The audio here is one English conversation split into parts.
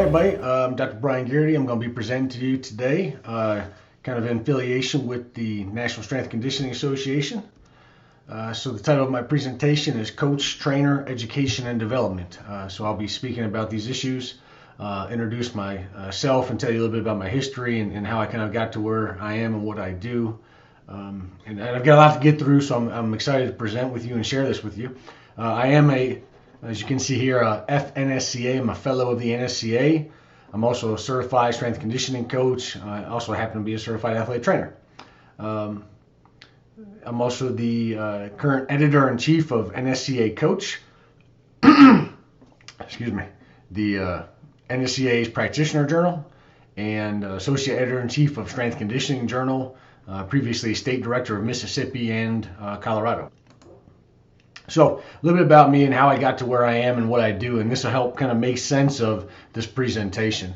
Hey everybody, I'm Dr. Brian Gearity. I'm going to be presenting to you today, kind of in affiliation with the National Strength Conditioning Association. So the title of my presentation is Coach, Trainer, Education, and Development. So I'll be speaking about these issues, introduce myself and tell you a little bit about my history and how I kind of got to where I am and what I do. And I've got a lot to get through, so I'm excited to present with you and share this with you. I am as you can see here, NSCA. I'm a fellow of the NSCA. I'm also a certified strength conditioning coach. I also happen to be a certified athletic trainer. I'm also the current editor-in-chief of NSCA Coach. Excuse me. The NSCA's Practitioner Journal and associate editor-in-chief of Strength Conditioning Journal. Previously state director of Mississippi and Colorado. So a little bit about me and how I got to where I am and what I do, and this will help kind of make sense of this presentation.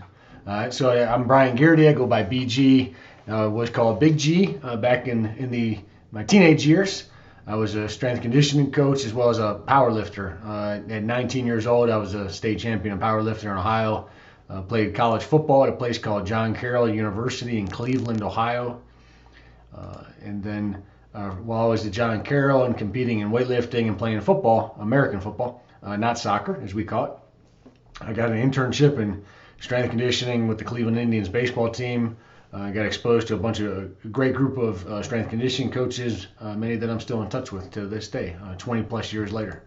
So I'm Brian Gearity. I go by BG. Was called Big G back in my teenage years. I was a strength conditioning coach as well as a powerlifter. At 19 years old, I was a state champion of powerlifter in Ohio. Played college football at a place called John Carroll University in Cleveland, Ohio. And then while I was at John Carroll and competing in weightlifting and playing football, American football, not soccer as we call it, I got an internship in strength conditioning with the Cleveland Indians baseball team. I got exposed to a great group of strength conditioning coaches, many that I'm still in touch with to this day, 20 plus years later.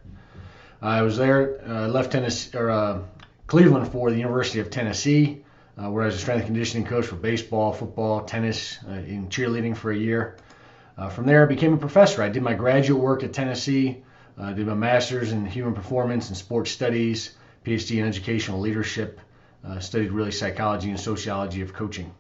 I was there, left Cleveland for the University of Tennessee, where I was a strength conditioning coach for baseball, football, tennis, and cheerleading for a year. From there, I became a professor. I did my graduate work at Tennessee, did my master's in human performance and sports studies, PhD in educational leadership, studied really psychology and sociology of coaching.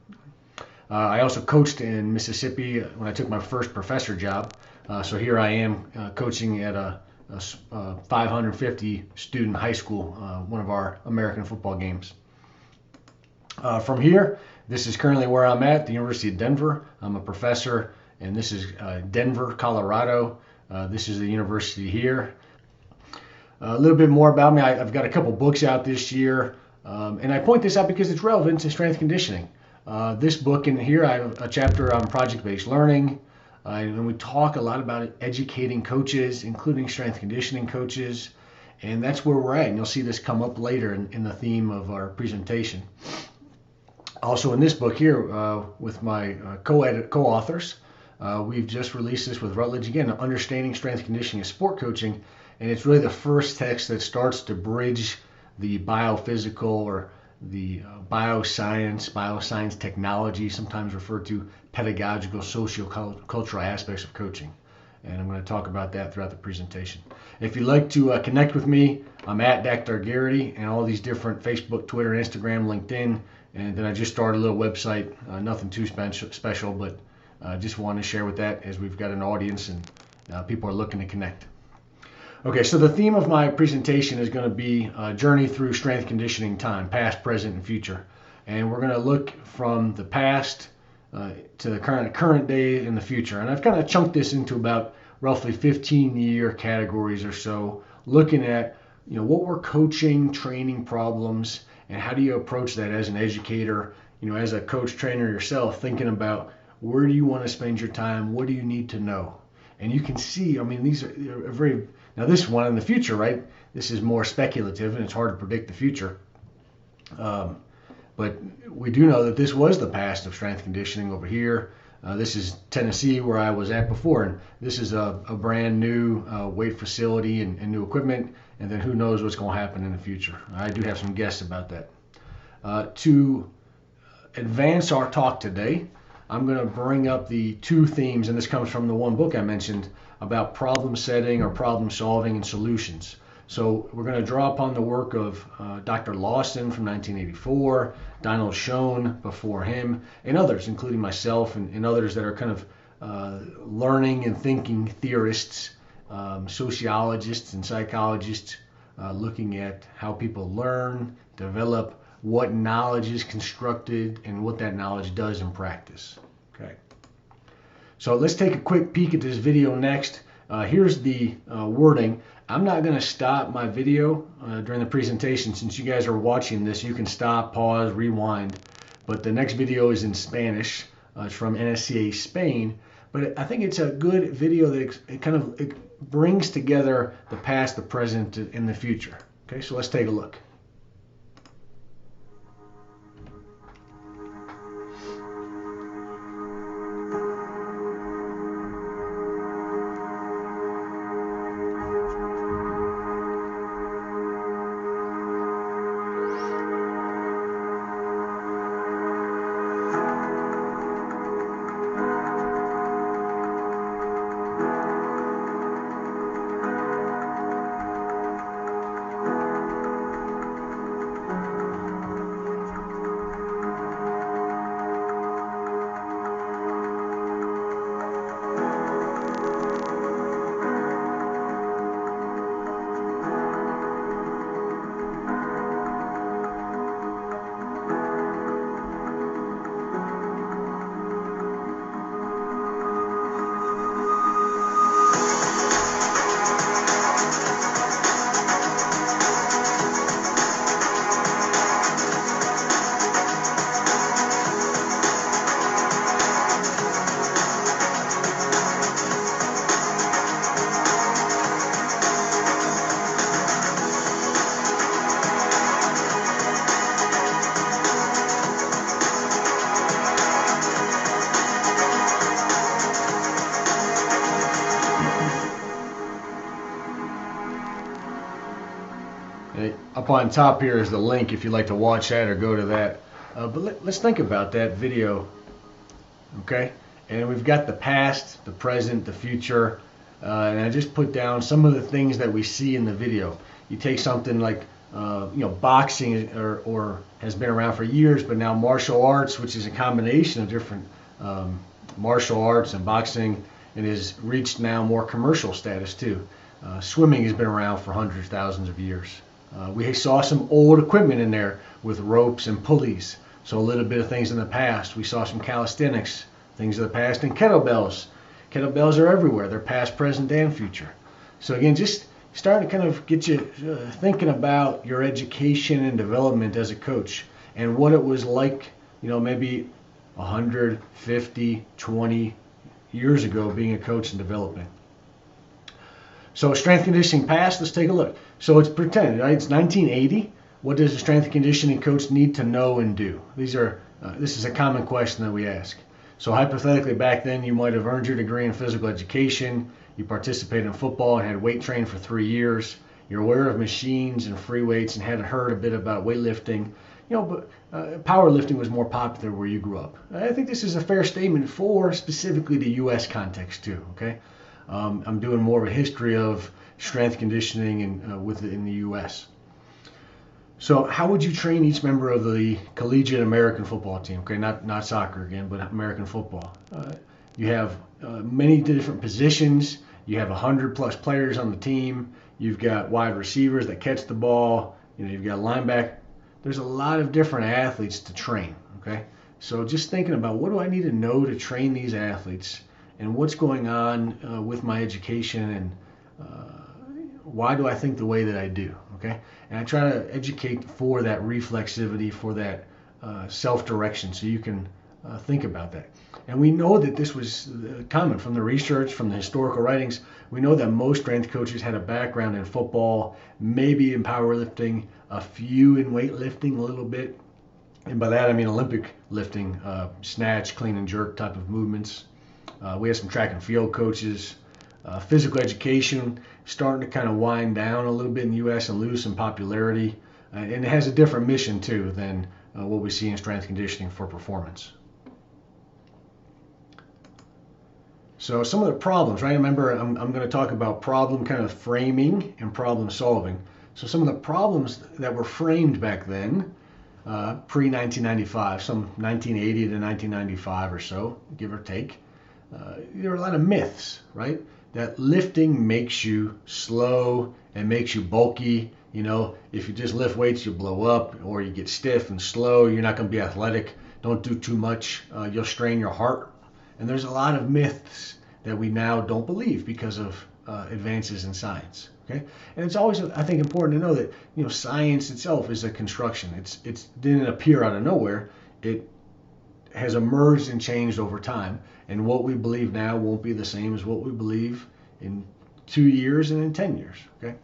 I also coached in Mississippi when I took my first professor job. So here I am coaching at a 550 student high school, one of our American football games. From here, this is currently where I'm at, the University of Denver. I'm a professor, and this is Denver, Colorado. This is the university here. A little bit more about me. I've got a couple books out this year, and I point this out because it's relevant to strength conditioning. This book in here, I have a chapter on project-based learning, and we talk a lot about educating coaches, including strength conditioning coaches, and that's where we're at. And you'll see this come up later in the theme of our presentation. Also in this book here, with my co-authors, we've just released this with Routledge again, Understanding Strength Conditioning and Sport Coaching, and it's really the first text that starts to bridge the biophysical or the bioscience technology, sometimes referred to pedagogical, socio-cultural aspects of coaching. And I'm going to talk about that throughout the presentation. If you'd like to connect with me, I'm at Dr. Gearity and all these different Facebook, Twitter, Instagram, LinkedIn, and then I just started a little website, nothing too special, but just wanted to share with that as we've got an audience and people are looking to connect. Okay, so the theme of my presentation is going to be journey through strength conditioning time, past, present, and future. And we're going to look from the past to the current day and the future. And I've kind of chunked this into about roughly 15-year categories or so, looking at what were coaching, training problems, and how do you approach that as an educator, as a coach trainer yourself, thinking about where do you want to spend your time, what do you need to know. And you can see, these are very, now this one in the future, right? This is more speculative and it's hard to predict the future. But we do know that this was the past of strength conditioning over here. This is Tennessee where I was at before, and this is a brand new weight facility and new equipment, and then who knows what's going to happen in the future. I do have some guesses about that. To advance our talk today, I'm going to bring up the two themes, and this comes from the one book I mentioned about problem setting or problem solving and solutions. So we're going to draw upon the work of Dr. Lawson from 1984, Donald Schoen before him, and others, including myself and others that are kind of learning and thinking theorists, sociologists and psychologists, looking at how people learn, develop, what knowledge is constructed, and what that knowledge does in practice. Okay. So let's take a quick peek at this video next. Here's the wording. I'm not going to stop my video during the presentation. Since you guys are watching this, you can stop, pause, rewind. But the next video is in Spanish. It's from NSCA Spain. But I think it's a good video that it brings together the past, the present, and the future. Okay, so let's take a look. Up on top here is the link if you'd like to watch that or go to that. But let's think about that video, okay? And we've got the past, the present, the future, and I just put down some of the things that we see in the video. You take something like, boxing or has been around for years, but now martial arts, which is a combination of different martial arts and boxing, and has reached now more commercial status too. Swimming has been around for hundreds, thousands of years. We saw some old equipment in there with ropes and pulleys. So a little bit of things in the past. We saw some calisthenics, things of the past, and kettlebells. Kettlebells are everywhere. They're past, present, and future. So again, just starting to kind of get you thinking about your education and development as a coach and what it was like, maybe 150, 20 years ago being a coach and developing. So strength conditioning past, let's take a look. So it's pretend, right? It's 1980. What does a strength and conditioning coach need to know and do? This is a common question that we ask. So hypothetically, back then you might have earned your degree in physical education. You participated in football and had weight trained for 3 years. You're aware of machines and free weights and had heard a bit about weightlifting. But powerlifting was more popular where you grew up. I think this is a fair statement for specifically the U.S. context too. Okay. I'm doing more of a history of strength conditioning in the U.S. So how would you train each member of the collegiate American football team? Okay, not soccer again, but American football. You have many different positions. You have 100+ players on the team. You've got wide receivers that catch the ball. You've got linebacker. There's a lot of different athletes to train. Okay, so just thinking about what do I need to know to train these athletes, and what's going on with my education, and why do I think the way that I do, okay? And I try to educate for that reflexivity, for that self-direction, so you can think about that. And we know that this was common from the research, from the historical writings. We know that most strength coaches had a background in football, maybe in powerlifting, a few in weightlifting a little bit. And by that I mean Olympic lifting, snatch, clean and jerk type of movements. We have some track and field coaches. Physical education starting to kind of wind down a little bit in the U.S. and lose some popularity. And it has a different mission too than what we see in strength conditioning for performance. So some of the problems, right? Remember, I'm going to talk about problem kind of framing and problem solving. So some of the problems that were framed back then, pre-1995, some 1980 to 1995 or so, give or take, there are a lot of myths, right? That lifting makes you slow and makes you bulky. If you just lift weights, you'll blow up, or you get stiff and slow. You're not going to be athletic. Don't do too much. You'll strain your heart. And there's a lot of myths that we now don't believe because of advances in science. Okay, and it's always, I think, important to know that science itself is a construction. It didn't appear out of nowhere. It has emerged and changed over time, and what we believe now won't be the same as what we believe in 2 years and in 10 years. Okay,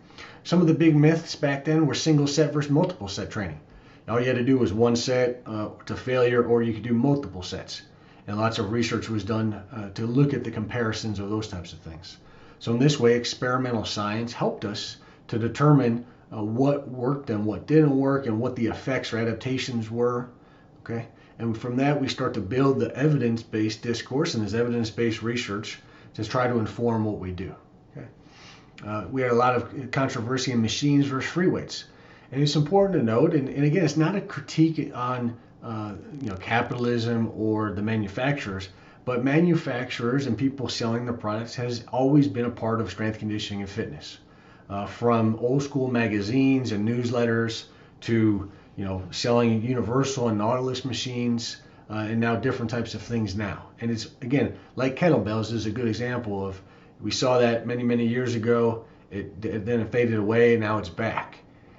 some of the big myths back then were single set versus multiple set training. All you had to do was one set to failure, or you could do multiple sets. And lots of research was done to look at the comparisons of those types of things. So in this way, experimental science helped us to determine what worked and what didn't work, and what the effects or adaptations were. Okay, and from that we start to build the evidence-based discourse and this evidence-based research to try to inform what we do. Okay, we had a lot of controversy in machines versus free weights, and it's important to note. And again, it's not a critique on capitalism or the manufacturers, but manufacturers and people selling the products has always been a part of strength conditioning and fitness. From old school magazines and newsletters to selling Universal and Nautilus machines, and now different types of things now. And it's, again, like kettlebells is a good example of, we saw that many years ago. Then it faded away, and now it's back.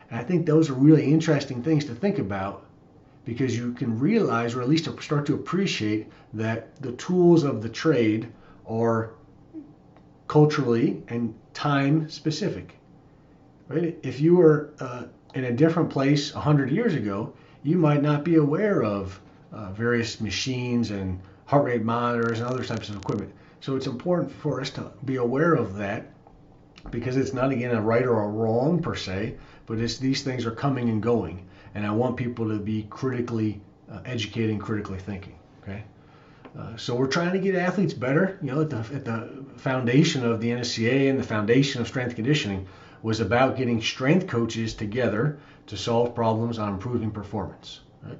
And I think those are really interesting things to think about, because you can realize, or at least start to appreciate, that the tools of the trade are culturally and time specific. Right? If you were in a different place 100 years ago, you might not be aware of various machines and heart rate monitors and other types of equipment. So it's important for us to be aware of that, because it's not, again, a right or a wrong per se, but these things are coming and going, and I want people to be critically educating, critically thinking. Okay, so we're trying to get athletes better. At the foundation of the NSCA and the foundation of strength conditioning was about getting strength coaches together to solve problems on improving performance. Right?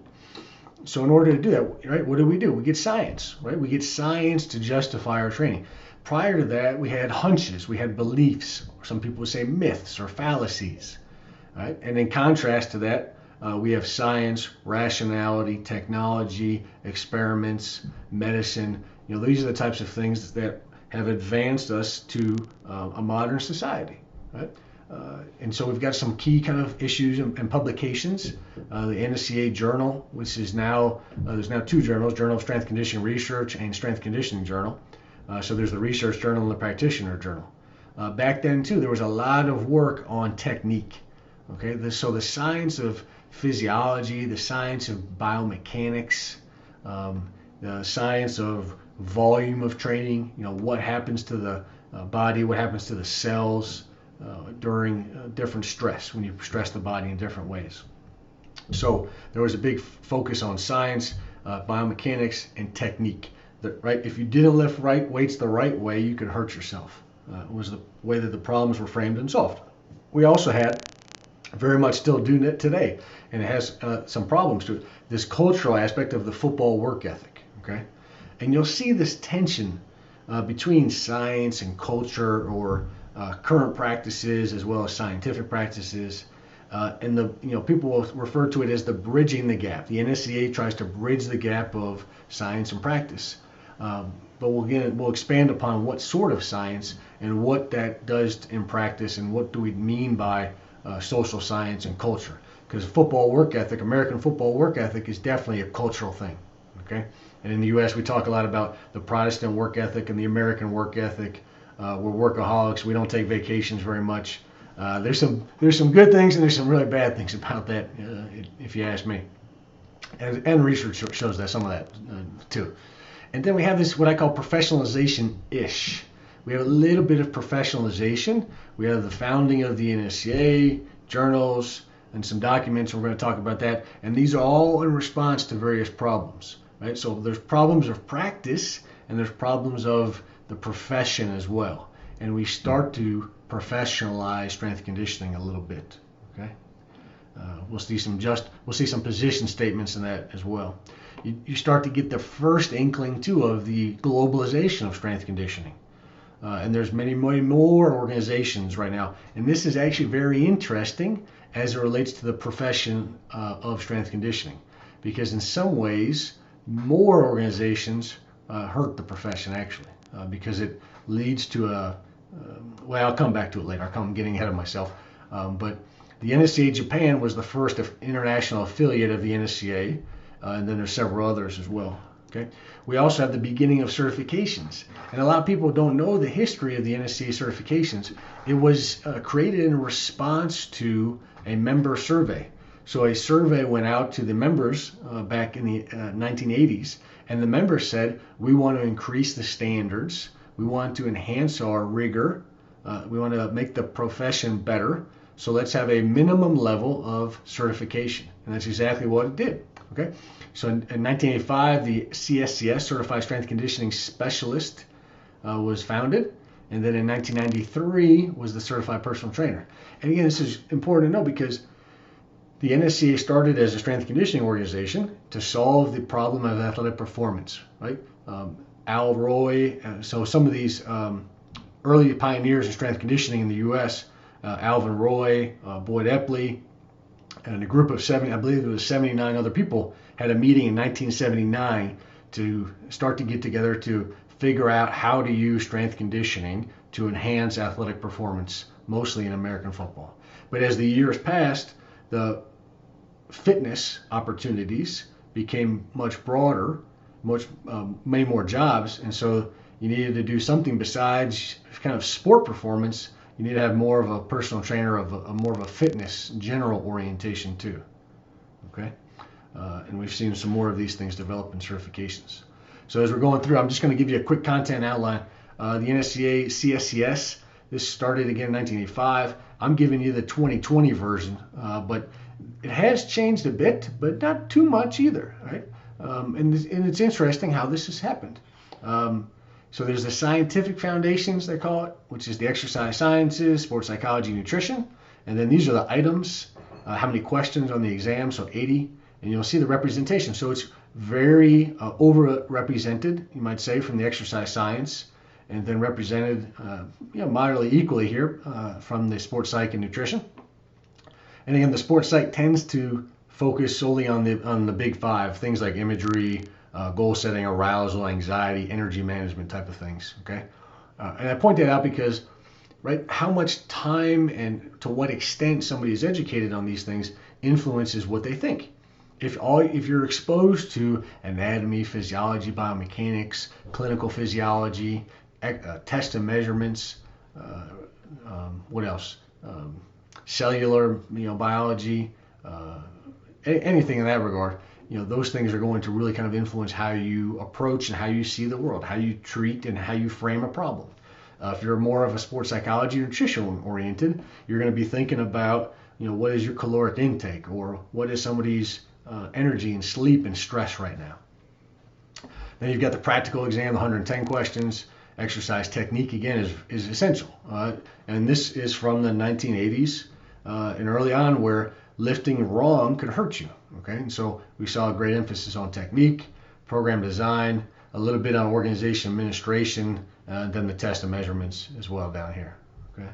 So in order to do that, right, what do? We get science. Right? We get science to justify our training. Prior to that, we had hunches, we had beliefs, some people would say myths or fallacies. Right? And in contrast to that, we have science, rationality, technology, experiments, medicine. These are the types of things that have advanced us to a modern society. Right? And so we've got some key kind of issues and publications. The NSCA journal, which is now, there's now two journals, Journal of Strength Conditioning Research and Strength Conditioning Journal. So there's the research journal and the practitioner journal. Back then too, there was a lot of work on technique. Okay, so the science of physiology, the science of biomechanics, the science of volume of training. What happens to the body, what happens to the cells during different stress, when you stress the body in different ways. So there was a big focus on science, biomechanics, and technique. Right? If you didn't lift weights the right way, you could hurt yourself. Was the way that the problems were framed and solved. We also had, very much still do it today, and it has some problems to it, this cultural aspect of the football work ethic. Okay, and you'll see this tension between science and culture, or current practices as well as scientific practices. And people will refer to it as the bridging the gap. The NSCA tries to bridge the gap of science and practice. But we'll expand upon what sort of science and what that does in practice, and what do we mean by social science and culture. Because football work ethic, American football work ethic, is definitely a cultural thing. Okay, and in the U.S. we talk a lot about the Protestant work ethic and the American work ethic. We're workaholics. We don't take vacations very much. There's some good things and there's some really bad things about that, if you ask me. And research shows that, some of that too. And then we have this, what I call professionalization-ish. We have a little bit of professionalization. We have the founding of the NSCA, journals, and some documents. We're going to talk about that. And these are all in response to various problems. Right? So there's problems of practice, and there's problems of the profession as well. And we start to professionalize strength conditioning a little bit. Okay, we'll see some position statements in that as well. You start to get the first inkling too of the globalization of strength conditioning, and there's many more organizations right now. And this is actually very interesting as it relates to the profession of strength conditioning, because in some ways more organizations hurt the profession actually, because it leads to well, I'll come back to it later. I'm getting ahead of myself. But the NSCA Japan was the first international affiliate of the NSCA, and then there's several others as well. Okay. We also have the beginning of certifications, and a lot of people don't know the history of the NSCA certifications. It was created in response to a member survey. So a survey went out to the members back in the 1980s, and the members said, we want to increase the standards, we want to enhance our rigor, we want to make the profession better, so let's have a minimum level of certification. And that's exactly what it did. Okay. So in 1985, the CSCS, Certified Strength Conditioning Specialist, was founded. And then in 1993 was the Certified Personal Trainer. And again, this is important to know because the NSCA started as a strength conditioning organization to solve the problem of athletic performance, right? Al Roy, so some of these early pioneers in strength conditioning in the U.S., Alvin Roy, Boyd Epley, and a group of 70, I believe it was 79 other people, had a meeting in 1979 to start to get together to figure out how to use strength conditioning to enhance athletic performance, mostly in American football. But as the years passed, the fitness opportunities became much broader, many more jobs, and so you needed to do something besides kind of sport performance. You need to have more of a personal trainer, more of a fitness general orientation too. Okay, and we've seen some more of these things develop in certifications. So as we're going through, I'm just going to give you a quick content outline. The NSCA CSCS, this started again in 1985. I'm giving you the 2020 version, but it has changed a bit, but not too much either, right? And it's interesting how this has happened. So there's the scientific foundations, they call it, which is the exercise sciences, sports psychology, nutrition. And then these are the items, how many questions on the exam, so 80. And you'll see the representation. So it's very overrepresented, you might say, from the exercise science, and then represented moderately equally here from the sports psych and nutrition. And again, the sports psych tends to focus solely on the big five, things like imagery, goal setting, arousal, anxiety, energy management type of things. Okay, and I point that out because, right, how much time and to what extent somebody is educated on these things influences what they think. If you're exposed to anatomy, physiology, biomechanics, clinical physiology, test and measurements, what else? Cellular, biology, anything in that regard, those things are going to really kind of influence how you approach and how you see the world, how you treat and how you frame a problem. If you're more of a sports psychology, nutrition oriented, you're going to be thinking about, what is your caloric intake, or what is somebody's energy and sleep and stress right now. Then you've got the practical exam, the 110 questions. Exercise technique, again, is essential. And this is from the 1980s and early on, where lifting wrong could hurt you. Okay, and so we saw a great emphasis on technique, program design, a little bit on organization administration, and then the test and measurements as well down here. Okay.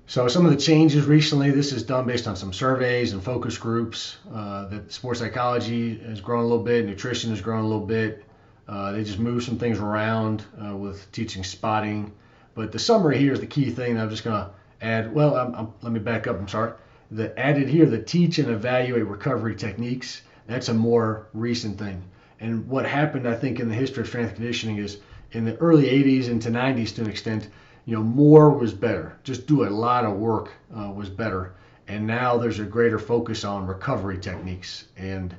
So some of the changes recently, this is done based on some surveys and focus groups. That sports psychology has grown a little bit, nutrition has grown a little bit. They just move some things around with teaching spotting. But the summary here is the key thing. I'm just going to add, let me back up, I'm sorry. The added here, the teach and evaluate recovery techniques, that's a more recent thing. And what happened, I think, in the history of strength conditioning is in the early 80s into 90s to an extent, more was better. Just do a lot of work was better. And now there's a greater focus on recovery techniques and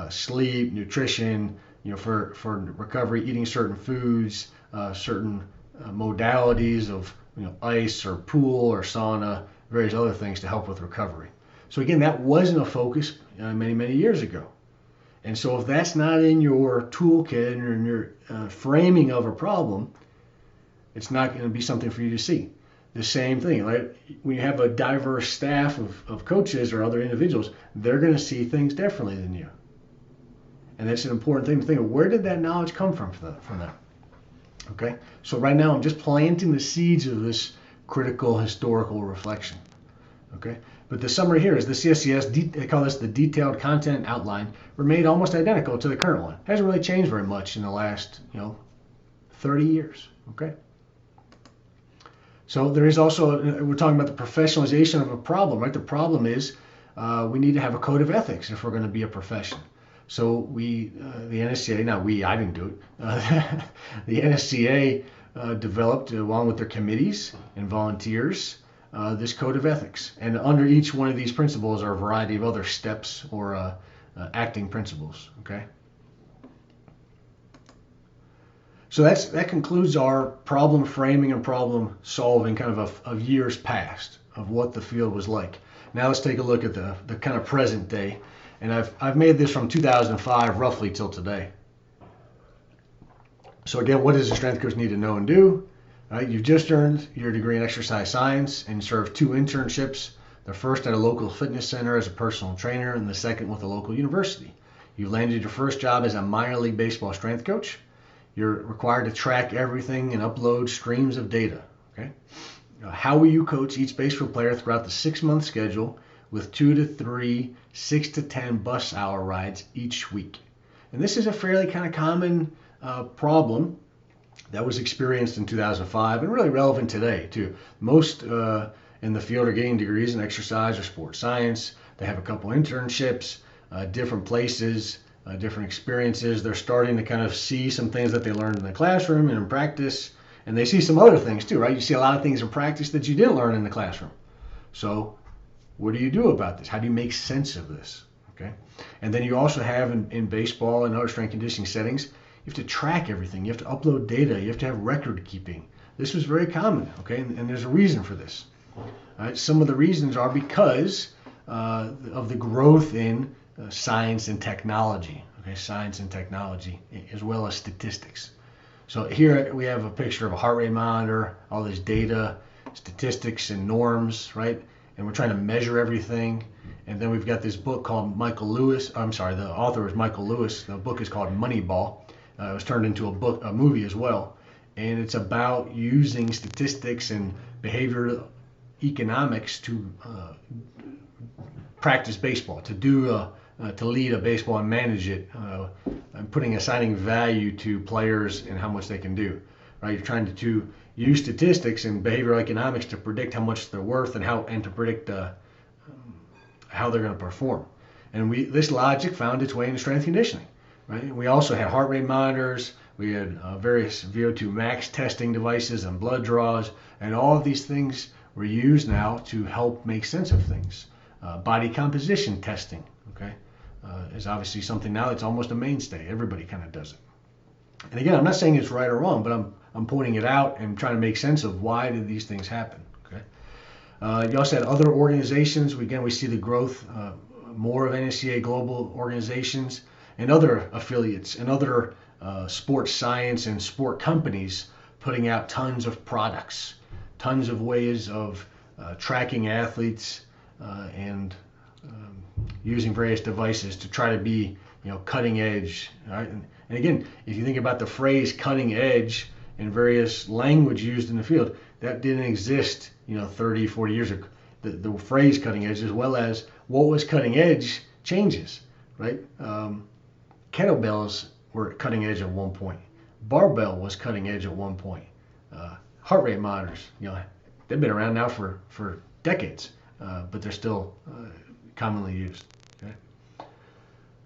sleep, nutrition, for recovery, eating certain foods, certain modalities of ice or pool or sauna, various other things to help with recovery. So again, that wasn't a focus many, many years ago. And so if that's not in your toolkit and in your framing of a problem, it's not going to be something for you to see. The same thing, right? When you have a diverse staff of coaches or other individuals, they're going to see things differently than you. And that's an important thing to think of. Where did that knowledge come from them? Okay, so right now I'm just planting the seeds of this critical historical reflection. Okay, but the summary here is the CSCS, they call this the detailed content outline, remained almost identical to the current one. Hasn't really changed very much in the last 30 years. Okay. So there is also, we're talking about the professionalization of a problem, right? The problem is we need to have a code of ethics if we're going to be a profession. So we, the NSCA, not we, I didn't do it, the NSCA developed, along with their committees and volunteers, this code of ethics. And under each one of these principles are a variety of other steps or acting principles, okay? So that concludes our problem framing and problem solving kind of years past of what the field was like. Now let's take a look at the kind of present day. And I've made this from 2005 roughly till today. So again, what does a strength coach need to know and do? Right, you've just earned your degree in exercise science and served 2 internships. The first at a local fitness center as a personal trainer and the second with a local university. You landed your first job as a minor league baseball strength coach. You're required to track everything and upload streams of data. Okay? How will you coach each baseball player throughout the 6-month schedule with 2 to 3, 6 to 10 bus hour rides each week? And this is a fairly kind of common problem that was experienced in 2005 and really relevant today too. Most in the field are getting degrees in exercise or sports science. They have a couple internships, different places, different experiences. They're starting to kind of see some things that they learned in the classroom and in practice, and they see some other things too, right? You see a lot of things in practice that you didn't learn in the classroom. So what do you do about this? How do you make sense of this? Okay. And then you also have in baseball and other strength conditioning settings, you have to track everything. You have to upload data. You have to have record keeping. This was very common, okay? And there's a reason for this. Some of the reasons are because of the growth in science and technology, okay? Science and technology, as well as statistics. So here we have a picture of a heart rate monitor, all this data, statistics and norms, right? And we're trying to measure everything. And then we've got this book called the author is Michael Lewis. The book is called Moneyball. It was turned into a movie as well. And it's about using statistics and behavioral economics to practice baseball, to lead a baseball and manage it, and assigning value to players and how much they can do. Right? You're trying to use statistics and behavioral economics to predict how much they're worth and to predict how they're going to perform. And this logic found its way into strength conditioning. Right? We also had heart rate monitors. We had various VO2 max testing devices and blood draws, and all of these things were used now to help make sense of things. Body composition testing, okay, is obviously something now that's almost a mainstay. Everybody kind of does it. And again, I'm not saying it's right or wrong, but I'm pointing it out and trying to make sense of why did these things happen. Okay. You also had other organizations. We see the growth more of NSCA global organizations and other affiliates and other sports science and sport companies putting out tons of products, tons of ways of tracking athletes and using various devices to try to be, cutting edge. Right? And again, if you think about the phrase cutting edge in various language used in the field, that didn't exist, 30, 40 years ago. The phrase cutting edge, as well as what was cutting edge, changes, right? Kettlebells were cutting edge at one point. Barbell was cutting edge at one point. Heart rate monitors, they've been around now for decades, but they're still commonly used. Okay?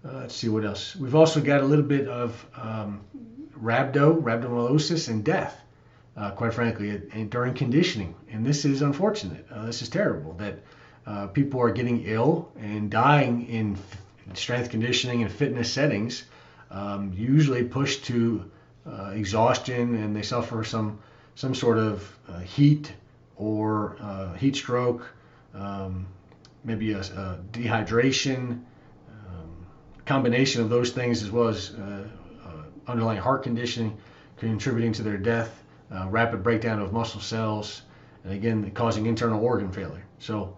Let's see what else. We've also got a little bit of rhabdomyolysis, and death, quite frankly, during conditioning. And this is unfortunate. This is terrible that people are getting ill and dying in strength conditioning and fitness settings, usually pushed to exhaustion, and they suffer some sort of heat or heat stroke, maybe a dehydration, combination of those things, as well as underlying heart conditioning contributing to their death, rapid breakdown of muscle cells, and again causing internal organ failure. So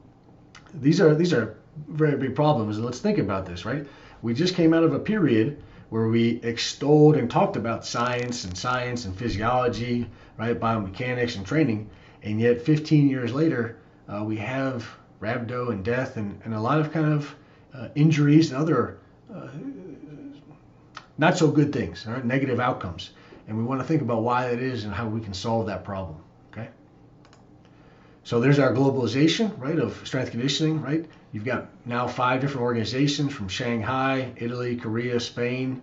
these are very big problems. And let's think about this, right? We just came out of a period where we extolled and talked about science and physiology, right, biomechanics and training, and yet 15 years later we have rhabdo and death and a lot of kind of injuries and other not so good things, right? Negative outcomes. And we want to think about why that is and how we can solve that problem. Okay. So there's our globalization, right, of strength conditioning, right? You've got now 5 different organizations from Shanghai, Italy, Korea, Spain.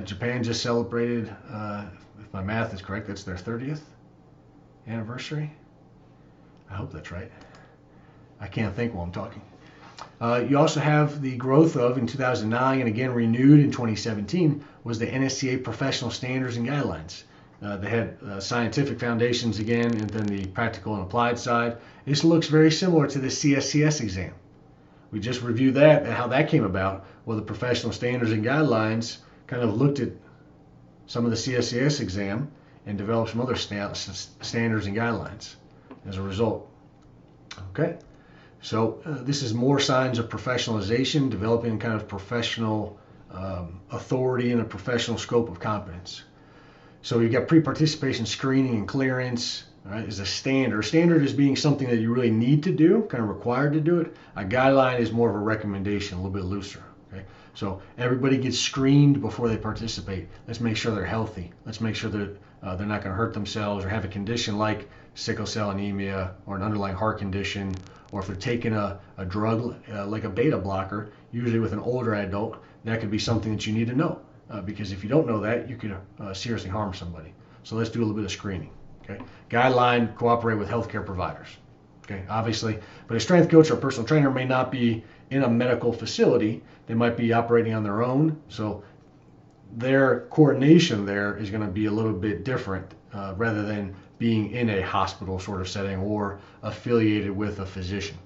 Japan just celebrated, if my math is correct, that's their 30th anniversary. I hope that's right. I can't think while I'm talking. You also have the growth of, in 2009 and again renewed in 2017, was the NSCA professional standards and guidelines. They had scientific foundations again, and then the practical and applied side. This looks very similar to the CSCS exam. We just reviewed that and how that came about. Well, the professional standards and guidelines kind of looked at some of the CSCS exam and developed some other standards and guidelines as a result. Okay, so this is more signs of professionalization, developing kind of professional authority and a professional scope of competence. So you've got pre-participation screening and clearance, right, is a standard. Standard is being something that you really need to do, kind of required to do it. A guideline is more of a recommendation, a little bit looser. Okay? So everybody gets screened before they participate. Let's make sure they're healthy. Let's make sure that they're not going to hurt themselves or have a condition like sickle cell anemia or an underlying heart condition, or if they're taking a drug like a beta blocker, usually with an older adult, that could be something that you need to know. Because if you don't know that, you could seriously harm somebody. So let's do a little bit of screening. Okay. Guideline, cooperate with healthcare providers. Okay, obviously, but a strength coach or a personal trainer may not be in a medical facility. They might be operating on their own. So their coordination there is going to be a little bit different rather than being in a hospital sort of setting or affiliated with a physician.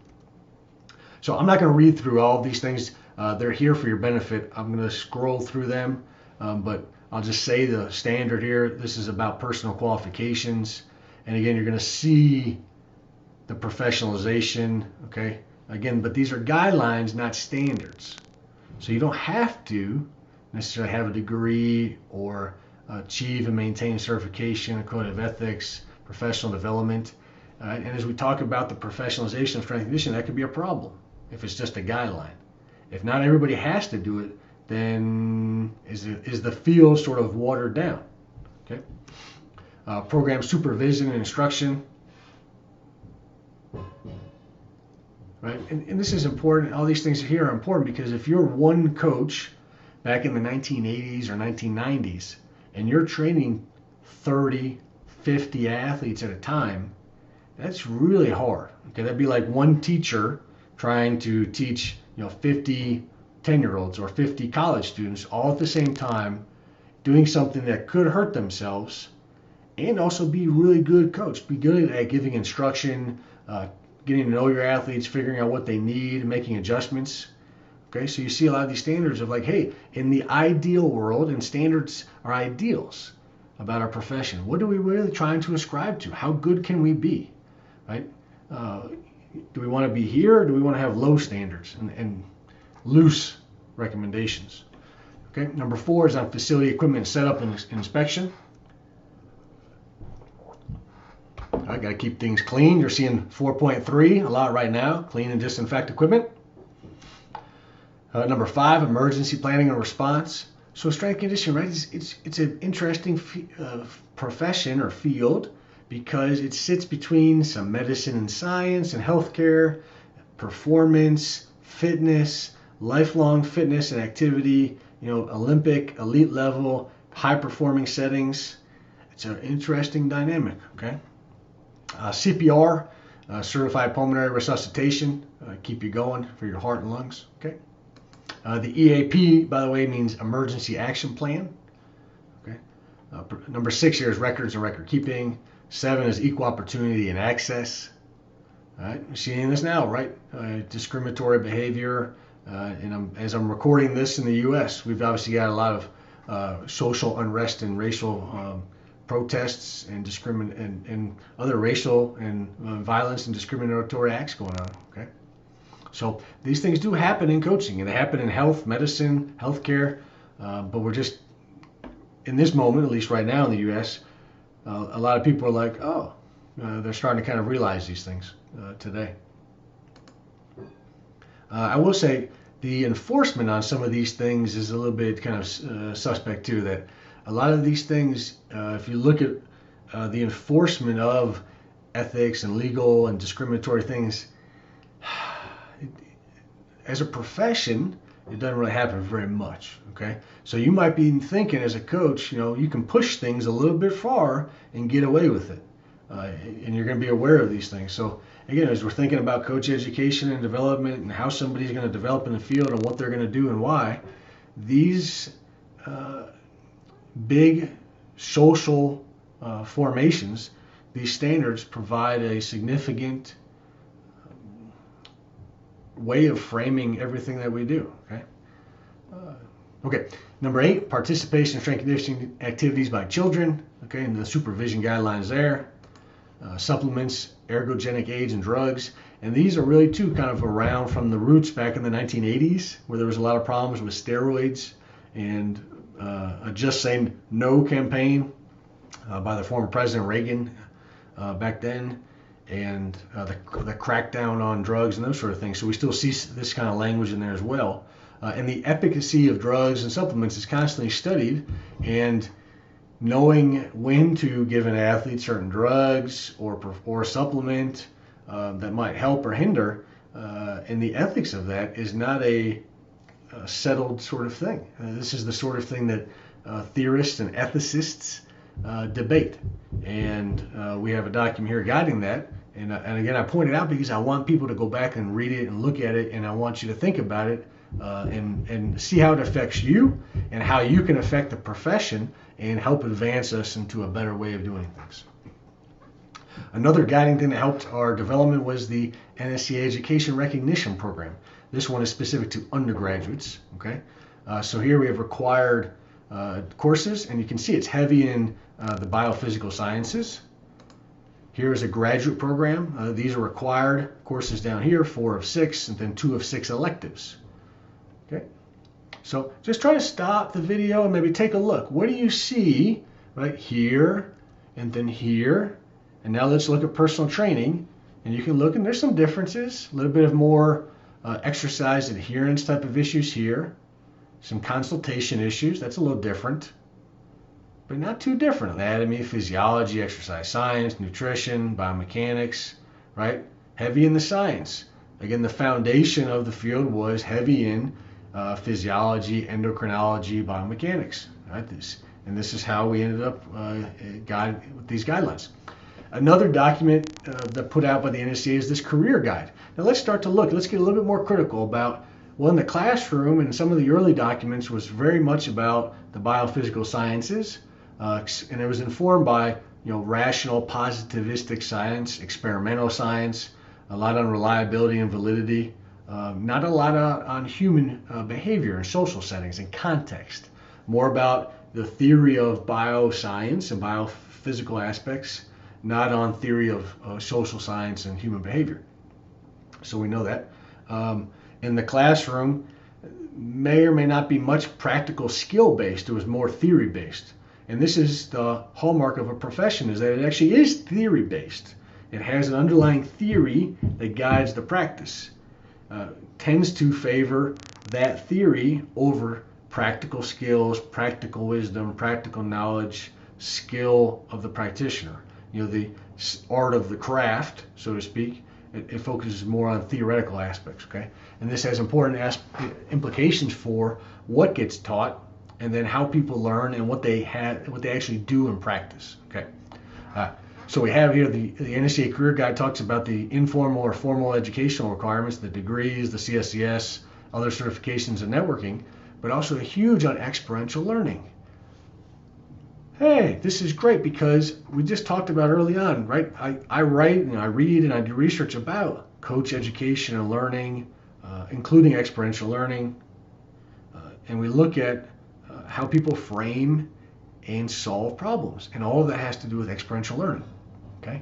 So I'm not going to read through all of these things. They're here for your benefit. I'm going to scroll through them. But I'll just say the standard here, this is about personal qualifications. And again, you're going to see the professionalization, okay? Again, but these are guidelines, not standards. So you don't have to necessarily have a degree or achieve and maintain certification, a code of ethics, professional development. And as we talk about the professionalization of strength and conditioning, that could be a problem if it's just a guideline. If not everybody has to do it, then is the field sort of watered down? Okay. Program supervision and instruction. Right, and this is important. All these things here are important because if you're one coach back in the 1980s or 1990s and you're training 30, 50 athletes at a time, that's really hard. Okay, that'd be like one teacher trying to teach 50 10-year-olds or 50 college students all at the same time, doing something that could hurt themselves, and also be really good coach. Be good at giving instruction, getting to know your athletes, figuring out what they need, making adjustments. Okay, so you see a lot of these standards of like, hey, in the ideal world, and standards are ideals about our profession. What are we really trying to ascribe to? How good can we be? Right? Do we want to be here, or do we want to have low standards and loose recommendations? Okay, number 4 is on facility equipment setup and inspection. I got to keep things clean. You're seeing 4.3 a lot right now. Clean and disinfect equipment. Number 5, emergency planning and response. So strength conditioning, right? It's an interesting profession or field because it sits between some medicine and science and healthcare, performance, fitness, lifelong fitness and activity, Olympic, elite level, high performing settings. It's an interesting dynamic, okay? CPR, certified pulmonary resuscitation, keep you going for your heart and lungs, okay? The EAP, by the way, means emergency action plan, okay? Number 6 here is records and record keeping. 7 is equal opportunity and access. All right, we're seeing this now, right? Discriminatory behavior. And as I'm recording this in the U.S., we've obviously got a lot of social unrest and racial protests and other racial and violence and discriminatory acts going on. Okay, so these things do happen in coaching, and they happen in health, medicine, healthcare. But we're just in this moment, at least right now in the U.S., a lot of people are like, they're starting to kind of realize these things today. I will say the enforcement on some of these things is a little bit kind of suspect too. That a lot of these things, if you look at the enforcement of ethics and legal and discriminatory things, as a profession, it doesn't really happen very much, okay? So you might be thinking as a coach, you can push things a little bit far and get away with it. And you're going to be aware of these things. So again, as we're thinking about coach education and development and how somebody's going to develop in the field and what they're going to do and why, these big social formations, these standards provide a significant way of framing everything that we do. Okay. Number 8, participation in strength conditioning activities by children. Okay, and the supervision guidelines there. Supplements, ergogenic aids, and drugs. And these are really too kind of around from the roots back in the 1980s, where there was a lot of problems with steroids and a Just Say No campaign by the former President Reagan back then, and the crackdown on drugs and those sort of things. So we still see this kind of language in there as well. And the efficacy of drugs and supplements is constantly studied, and knowing when to give an athlete certain drugs or a supplement that might help or hinder, and the ethics of that is not a settled sort of thing. This is the sort of thing that theorists and ethicists debate, and we have a document here guiding that. And again, I point it out because I want people to go back and read it and look at it, and I want you to think about it and see how it affects you and how you can affect the profession and help advance us into a better way of doing things. Another guiding thing that helped our development was the NSCA Education Recognition Program. This one is specific to undergraduates. Okay, so here we have required courses, and you can see it's heavy in the biophysical sciences. Here is a graduate program. These are required courses down here, 4 of 6, and then 2 of 6 electives. Okay, so just try to stop the video and maybe take a look. What do you see right here and then here? And now let's look at personal training, and you can look, and there's some differences, a little bit of more exercise adherence type of issues here, some consultation issues, that's a little different, but not too different. Anatomy, physiology, exercise science, nutrition, biomechanics, right? Heavy in the science. Again, the foundation of the field was heavy in physiology, endocrinology, biomechanics, right? This is how we ended up with these guidelines. Another document that put out by the NSCA is this career guide. Now let's start to look. Let's get a little bit more critical about, well, in the classroom and some of the early documents was very much about the biophysical sciences, and it was informed by rational positivistic science, experimental science, a lot on reliability and validity, not a lot on human behavior and social settings and context, more about the theory of bioscience and biophysical aspects, not on theory of social science and human behavior. So we know that. In the classroom, may or may not be much practical skill-based. It was more theory-based. And this is the hallmark of a profession, is that it actually is theory-based. It has an underlying theory that guides the practice. Tends to favor that theory over practical skills, practical wisdom, practical knowledge, skill of the practitioner. The art of the craft, so to speak, it focuses more on theoretical aspects, okay? And this has important implications for what gets taught and then how people learn and what they actually do in practice, okay? So we have here the NSCA Career Guide talks about the informal or formal educational requirements, the degrees, the CSCS, other certifications and networking, but also a huge on experiential learning. Hey, this is great because we just talked about early on, right? I write and I read and I do research about coach education and learning, including experiential learning. And we look at how people frame and solve problems. And all of that has to do with experiential learning, okay?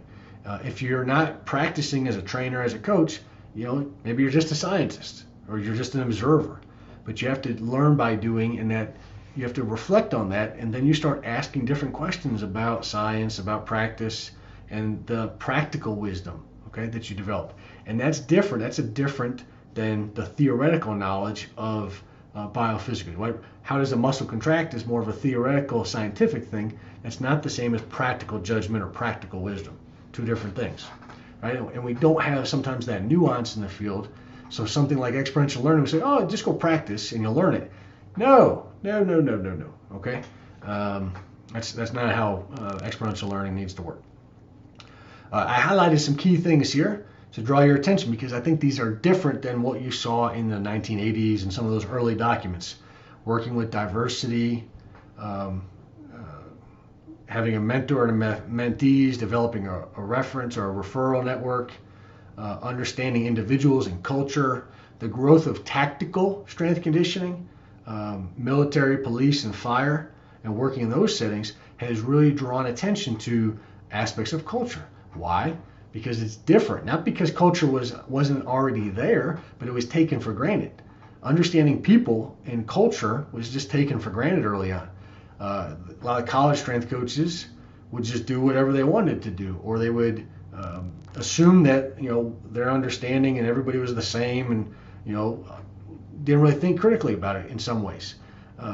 If you're not practicing as a trainer, as a coach, maybe you're just a scientist or you're just an observer. But you have to learn by doing, and that you have to reflect on that, and then you start asking different questions about science, about practice, and the practical wisdom, okay, that you develop. And that's different. That's different than the theoretical knowledge of biophysics. Right? How does a muscle contract is more of a theoretical, scientific thing. That's not the same as practical judgment or practical wisdom. two different things, right? And we don't have sometimes that nuance in the field. So something like experiential learning, we say, oh, just go practice and you'll learn it. No. Okay, that's not how experiential learning needs to work. I highlighted some key things here to draw your attention because I think these are different than what you saw in the 1980s and some of those early documents. Working with diversity, having a mentor and mentees, developing a reference or a referral network, understanding individuals and culture, the growth of tactical strength conditioning, military, police, and fire, and working in those settings has really drawn attention to aspects of culture. Why? Because it's different. Not because culture wasn't already there, but it was taken for granted. Understanding people and culture was just taken for granted early on. A lot of college strength coaches would just do whatever they wanted to do, or they would assume that their understanding and everybody was the same, and didn't really think critically about it in some ways,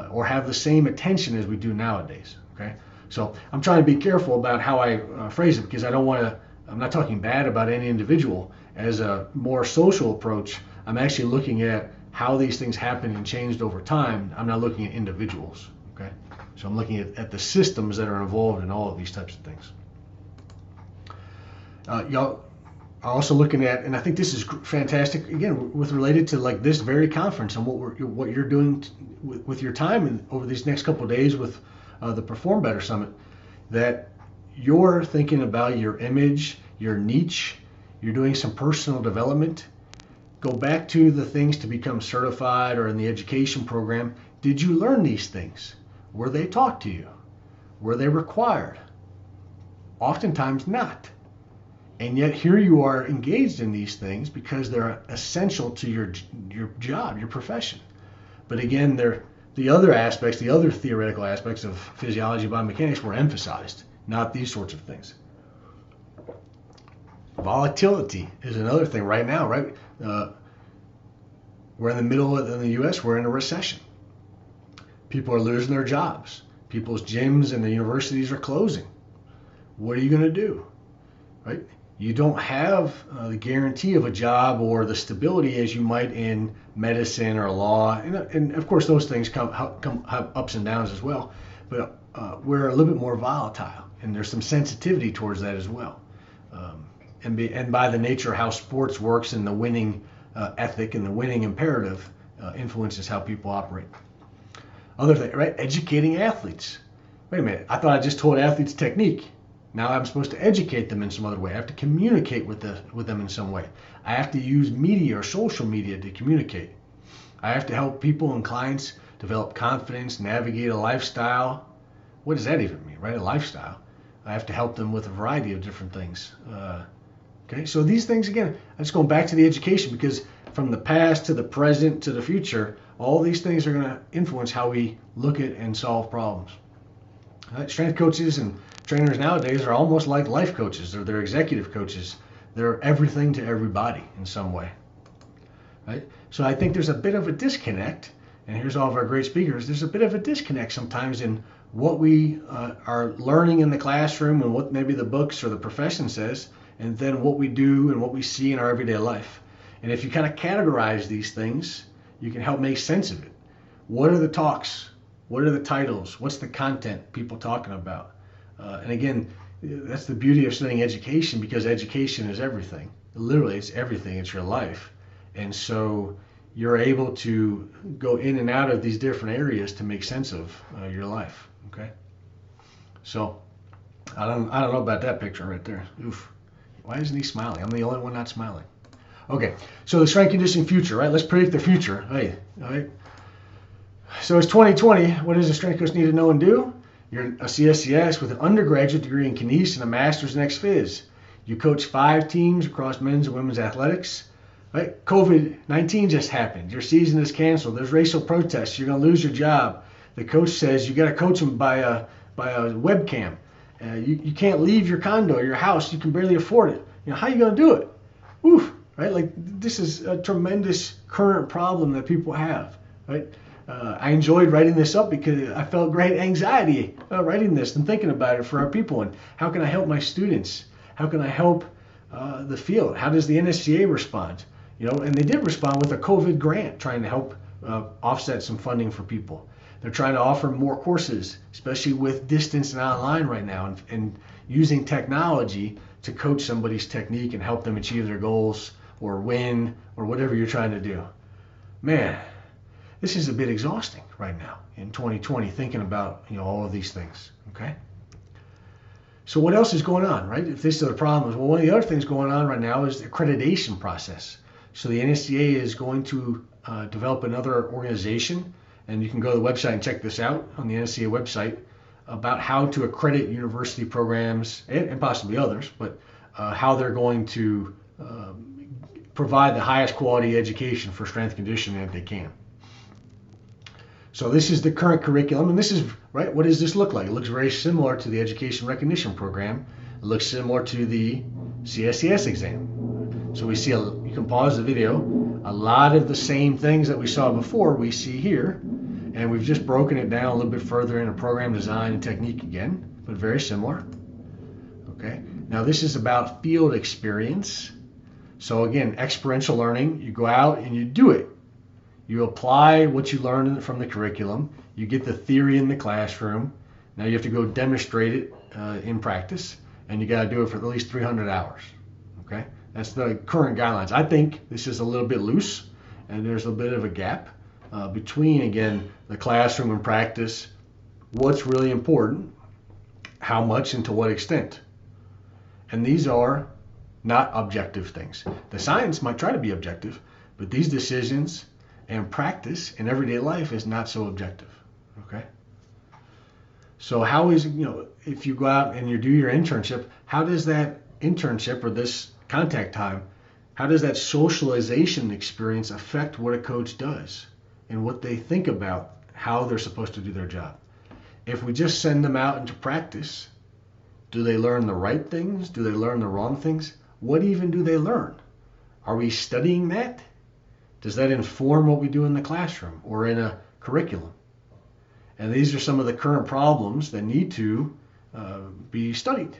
or have the same attention as we do nowadays. Okay, so I'm trying to be careful about how I phrase it because I'm not talking bad about any individual. As a more social approach, I'm actually looking at how these things happened and changed over time. I'm not looking at individuals. Okay, so I'm looking at the systems that are involved in all of these types of things. Y'all are also looking at, and I think this is fantastic, again, with related to like this very conference and what you're doing with your time and over these next couple of days with the Perform Better Summit, that you're thinking about your image, your niche, you're doing some personal development. Go back to the things to become certified or in the education program. Did you learn these things? Were they taught to you? Were they required? Oftentimes not. And yet here you are engaged in these things because they're essential to your job, your profession. But again, the other aspects, the other theoretical aspects of physiology, biomechanics were emphasized, not these sorts of things. Volatility is another thing right now, right? We're in the middle of, in the U.S., we're in a recession. People are losing their jobs. People's gyms and the universities are closing. What are you going to do, right? You don't have the guarantee of a job or the stability as you might in medicine or law. And of course, those things have ups and downs as well. But we're a little bit more volatile, and there's some sensitivity towards that as well. And by the nature of how sports works and the winning ethic and the winning imperative influences how people operate. Other thing, right? Educating athletes. Wait a minute, I thought I just told athletes technique. Now I'm supposed to educate them in some other way. I have to communicate with them in some way. I have to use media or social media to communicate. I have to help people and clients develop confidence, navigate a lifestyle. What does that even mean, right? A lifestyle. I have to help them with a variety of different things. Okay, so these things, again, I'm just going back to the education because from the past to the present to the future, all these things are going to influence how we look at and solve problems. Strength coaches and trainers nowadays are almost like life coaches. They're executive coaches. They're everything to everybody in some way. Right? So I think there's a bit of a disconnect, and here's all of our great speakers. There's a bit of a disconnect sometimes in what we are learning in the classroom and what maybe the books or the profession says, and then what we do and what we see in our everyday life. And if you kind of categorize these things, you can help make sense of it. What are the talks? What are the titles? What's the content people talking about? And again, that's the beauty of studying education, because education is everything. Literally, it's everything. It's your life. And so you're able to go in and out of these different areas to make sense of your life. Okay. So I don't know about that picture right there. Oof. Why isn't he smiling? I'm the only one not smiling. Okay. So the strength conditioning future, right? Let's predict the future. Hey, all right. So it's 2020. What does a strength coach need to know and do? You're a CSCS with an undergraduate degree in Kines and a master's in ex-phys. You coach 5 teams across men's and women's athletics. Right? COVID-19 just happened. Your season is canceled. There's racial protests. You're going to lose your job. The coach says you got to coach them by a webcam. You can't leave your condo or your house. You can barely afford it. How are you going to do it? Oof, right? Like, this is a tremendous current problem that people have, right? I enjoyed writing this up because I felt great anxiety writing this and thinking about it for our people, and how can I help my students? How can I help the field? How does the NSCA respond? And they did respond with a COVID grant trying to help offset some funding for people. They're trying to offer more courses, especially with distance and online right now, and using technology to coach somebody's technique and help them achieve their goals or win or whatever you're trying to do. Man, this is a bit exhausting right now in 2020, thinking about all of these things. Okay. So what else is going on, right? If this is the problem, well, one of the other things going on right now is the accreditation process. So the NSCA is going to develop another organization, and you can go to the website and check this out on the NSCA website about how to accredit university programs and possibly others, but how they're going to provide the highest quality education for strength conditioning that they can. So this is the current curriculum, and this is, right, what does this look like? It looks very similar to the education recognition program. It looks similar to the CSCS exam. So we see, you can pause the video, a lot of the same things that we saw before we see here, and we've just broken it down a little bit further into program design and technique again, but very similar. Okay, now this is about field experience. So again, experiential learning, you go out and you do it. You apply what you learned from the curriculum. You get the theory in the classroom. Now you have to go demonstrate it in practice, and you got to do it for at least 300 hours. Okay, that's the current guidelines. I think this is a little bit loose, and there's a bit of a gap between, again, the classroom and practice. What's really important, how much and to what extent. And these are not objective things. The science might try to be objective, but these decisions and practice in everyday life is not so objective. Okay. So how is, if you go out and you do your internship, how does that internship or this contact time, how does that socialization experience affect what a coach does and what they think about how they're supposed to do their job? If we just send them out into practice, do they learn the right things? Do they learn the wrong things? What even do they learn? Are we studying that? Does that inform what we do in the classroom or in a curriculum? And these are some of the current problems that need to be studied.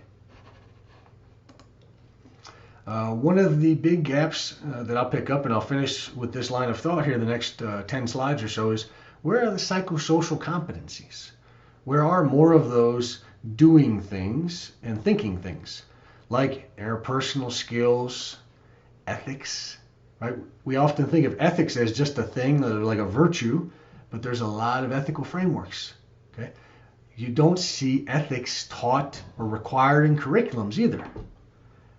One of the big gaps that I'll pick up, and I'll finish with this line of thought here, the next 10 slides or so, is where are the psychosocial competencies? Where are more of those doing things and thinking things, like interpersonal skills, ethics? Right? We often think of ethics as just a thing, like a virtue, but there's a lot of ethical frameworks. Okay, you don't see ethics taught or required in curriculums either.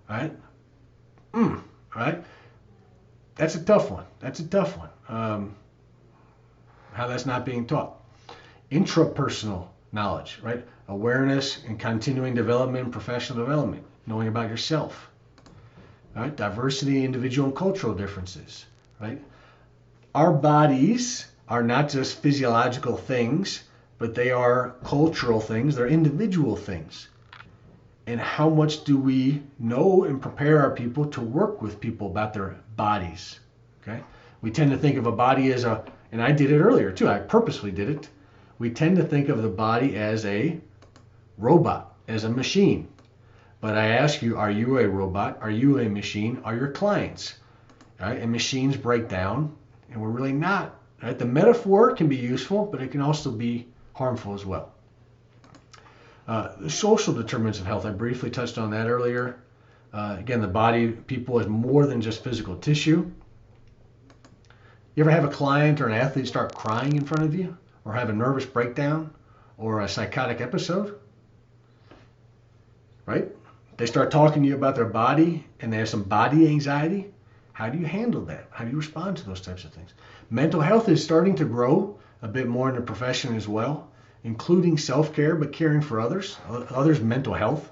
Right? Right? That's a tough one. How that's not being taught. Intrapersonal knowledge, right? Awareness and continuing development, professional development, knowing about yourself. Right? Diversity, individual and cultural differences. Right? Our bodies are not just physiological things, but they are cultural things. They're individual things. And how much do we know and prepare our people to work with people about their bodies? Okay? We tend to think of a body as and I did it earlier too, I purposely did it. We tend to think of the body as a robot, as a machine. But I ask you, are you a robot? Are you a machine? Are your clients? Right? And machines break down, and we're really not. Right? The metaphor can be useful, but it can also be harmful as well. The social determinants of health, I briefly touched on that earlier. Again, the body, people, is more than just physical tissue. You ever have a client or an athlete start crying in front of you, or have a nervous breakdown, or a psychotic episode? Right? They start talking to you about their body, and they have some body anxiety. How do you handle that? How do you respond to those types of things? Mental health is starting to grow a bit more in the profession as well, including self-care, but caring for others' mental health.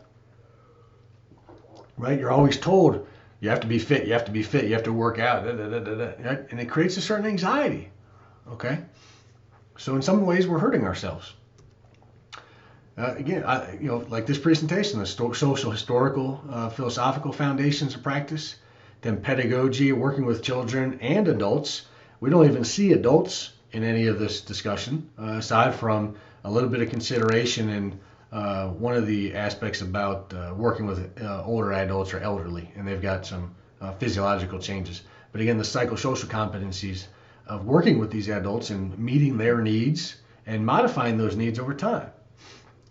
Right? You're always told you have to be fit, you have to be fit, you have to work out, right? And it creates a certain anxiety. Okay? So in some ways, we're hurting ourselves. Again, like this presentation, the social, historical, philosophical foundations of practice, then pedagogy, working with children and adults. We don't even see adults in any of this discussion, aside from a little bit of consideration in one of the aspects about working with older adults or elderly, and they've got some physiological changes. But again, the psychosocial competencies of working with these adults and meeting their needs and modifying those needs over time